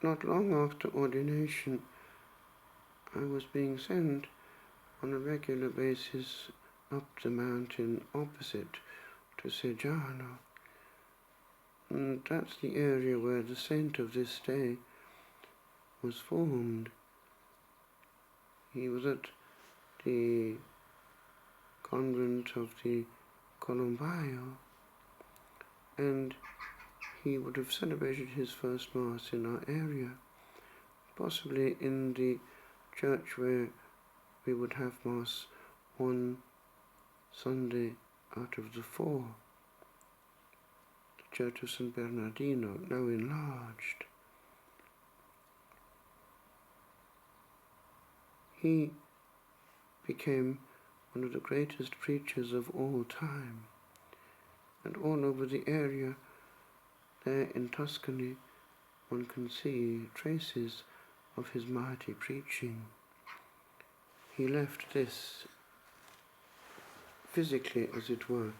not long after ordination, I was being sent on a regular basis up the mountain opposite to Sejano. And that's the area where the saint of this day was formed. He was at the convent of the Colombayo, and he would have celebrated his first Mass in our area, possibly in the church where we would have Mass one Sunday out of the 4, the Church of St. Bernardino, now enlarged. He became one of the greatest preachers of all time, and all over the area there in Tuscany one can see traces of his mighty preaching. He left this physically, as it were,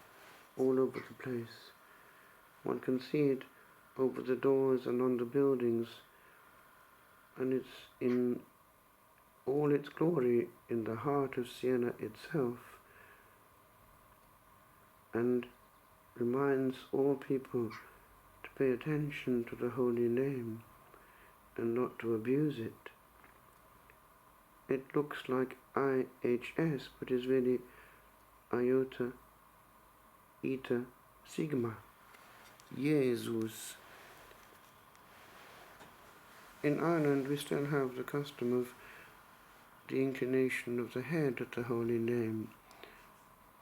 all over the place. One can see it over the doors and on the buildings, and it's in all its glory in the heart of Siena itself, and reminds all people to pay attention to the holy name and not to abuse it. It looks like IHS, but is really Iota, Eta, Sigma, Jesus. In Ireland we still have the custom of the inclination of the head at the holy name.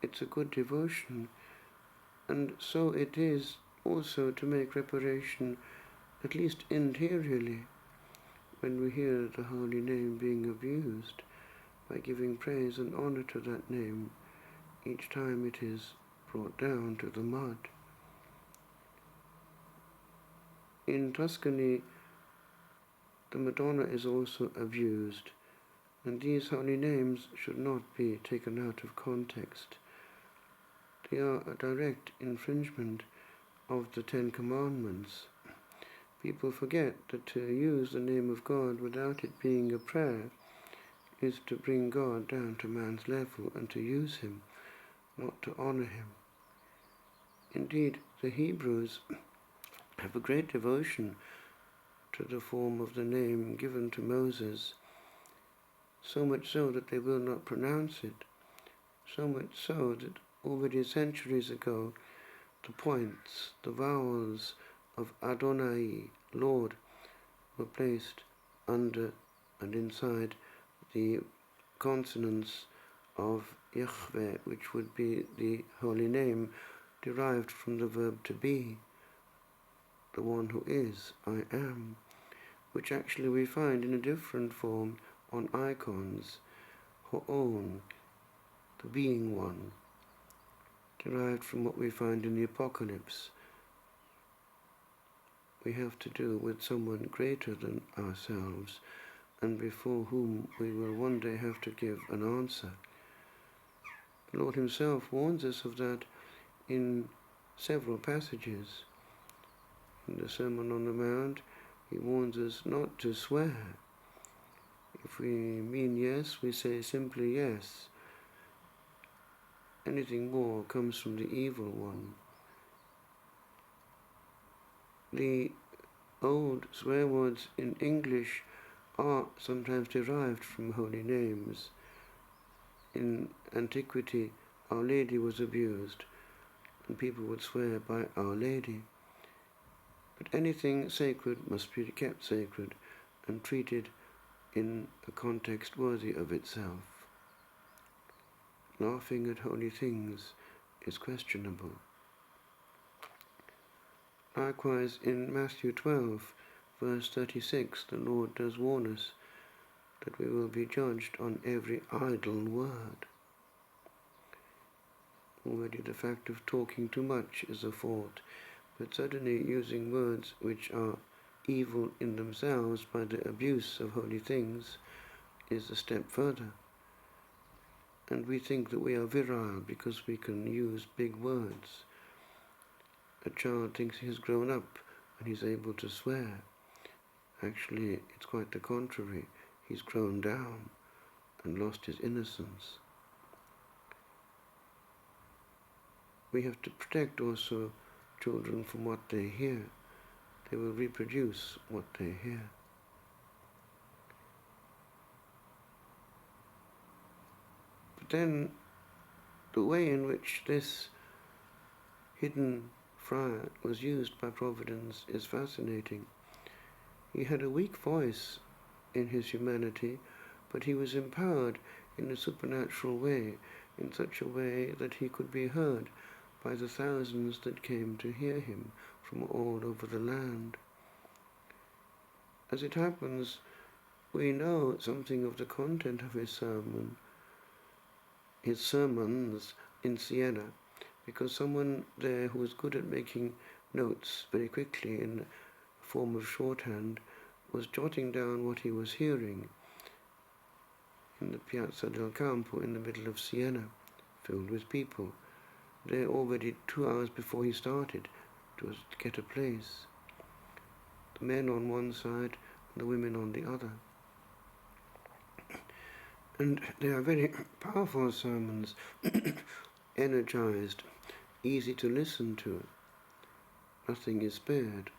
It's a good devotion, and so it is also to make reparation, at least interiorly, when we hear the holy name being abused, by giving praise and honor to that name each time it is brought down to the mud. In Tuscany, the Madonna is also abused, and these holy names should not be taken out of context. They are a direct infringement of the 10 Commandments. People forget that to use the name of God without it being a prayer is to bring God down to man's level and to use him, not to honor him. Indeed, the Hebrews have a great devotion to the form of the name given to Moses, so much so that they will not pronounce it, so much so that already centuries ago the points, the vowels of Adonai, Lord, were placed under and inside the consonants of Yahweh, which would be the holy name derived from the verb to be, the one who is, I am, which actually we find in a different form on icons, Ho'on, the being one, derived from what we find in the Apocalypse. We have to do with someone greater than ourselves, and before whom we will one day have to give an answer. The Lord himself warns us of that in several passages. In the Sermon on the Mount, he warns us not to swear. If we mean yes, we say simply yes. Anything more comes from the evil one. The old swear words in English are sometimes derived from holy names. In antiquity, Our Lady was abused, and people would swear by Our Lady. But anything sacred must be kept sacred and treated in a context worthy of itself. Laughing at holy things is questionable. Likewise, in Matthew 12, verse 36, the Lord does warn us that we will be judged on every idle word. Already the fact of talking too much is a fault, but certainly using words which are evil in themselves by the abuse of holy things is a step further. And we think that we are virile because we can use big words. A child thinks he has grown up and he's able to swear, Actually, it's quite the contrary. He's grown down and lost his innocence. We have to protect also children from what they hear. They will reproduce what they hear. But then, the way in which this hidden friar was used by Providence is fascinating. He had a weak voice in his humanity, but he was empowered in a supernatural way, in such a way that he could be heard by the thousands that came to hear him from all over the land. As it happens, we know something of the content of his sermons in Siena, because someone there who was good at making notes very quickly in a form of shorthand was jotting down what he was hearing in the Piazza del Campo in the middle of Siena, filled with people, there already 2 hours before he started to get a place. The men on one side and the women on the other. And they are very powerful sermons, energized, easy to listen to. Nothing is spared.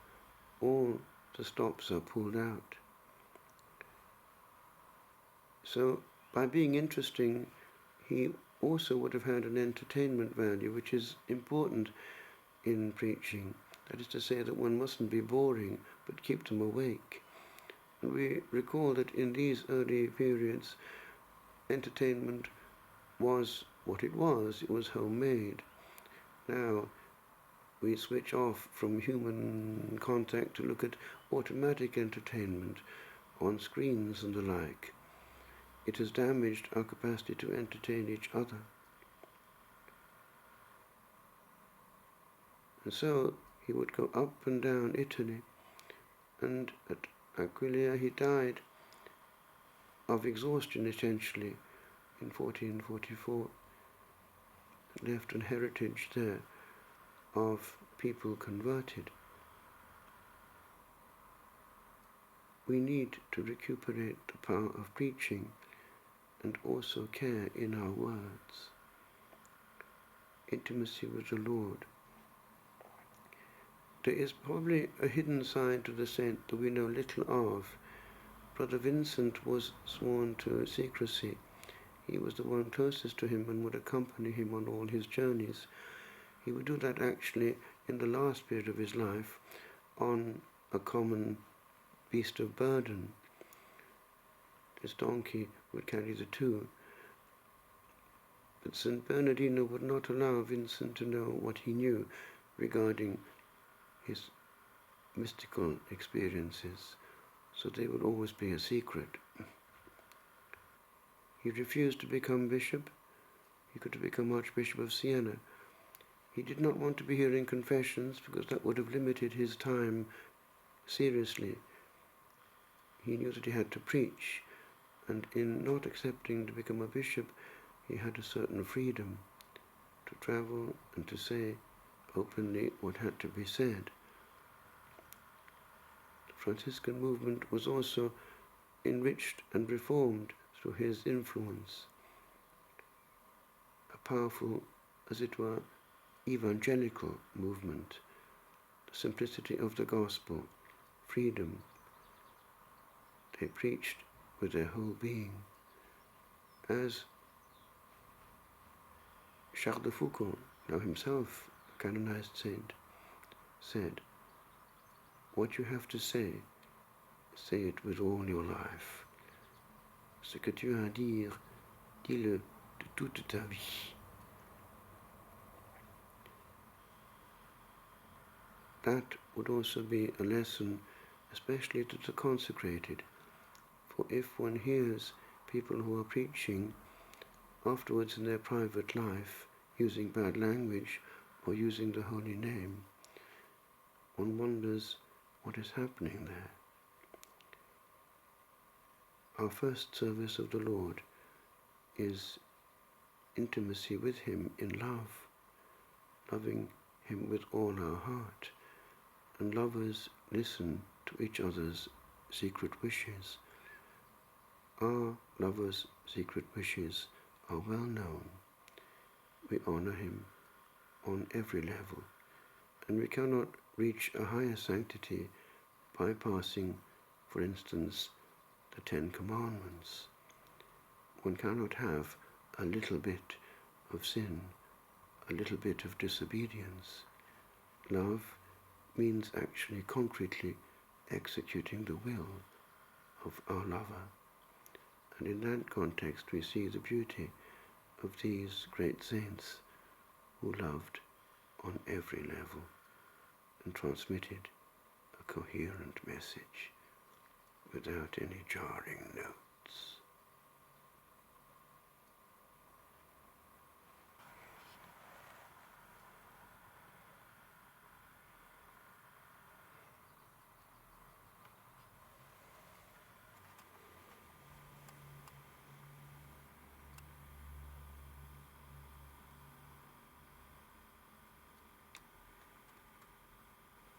All the stops are pulled out. So, by being interesting, he also would have had an entertainment value, which is important in preaching. That is to say that one mustn't be boring, but keep them awake. And we recall that in these early periods, entertainment was what it was. It was homemade. Now, we switch off from human contact to look at automatic entertainment on screens and the like. It has damaged our capacity to entertain each other. And so he would go up and down Italy, and at Aquileia he died of exhaustion essentially in 1444, and left an heritage there of people converted. We need to recuperate the power of preaching and also care in our words. Intimacy with the Lord. There is probably a hidden side to the saint that we know little of. Brother Vincent was sworn to secrecy. He was the one closest to him and would accompany him on all his journeys. He would do that actually in the last period of his life on a common beast of burden. His donkey would carry the two. But St. Bernardino would not allow Vincent to know what he knew regarding his mystical experiences, so they would always be a secret. He refused to become bishop. He could have become Archbishop of Siena. He did not want to be hearing confessions because that would have limited his time seriously. He knew that he had to preach, and in not accepting to become a bishop, he had a certain freedom to travel and to say openly what had to be said. The Franciscan movement was also enriched and reformed through his influence. A powerful, as it were, evangelical movement, the simplicity of the gospel, freedom. They preached with their whole being. As Charles de Foucauld, now himself a canonized saint, said, what you have to say it with all your life. Ce que tu as à dire, dis-le de toute ta vie. That would also be a lesson, especially to the consecrated. For if one hears people who are preaching afterwards in their private life using bad language or using the holy name, one wonders what is happening there. Our first service of the Lord is intimacy with him in love, loving him with all our heart, and lovers listen to each other's secret wishes. Our lover's secret wishes are well known. We honor him on every level, and we cannot reach a higher sanctity bypassing, for instance, the Ten Commandments. One cannot have a little bit of sin, a little bit of disobedience. Love means actually concretely executing the will of our lover. And in that context we see the beauty of these great saints who loved on every level and transmitted a coherent message without any jarring notes.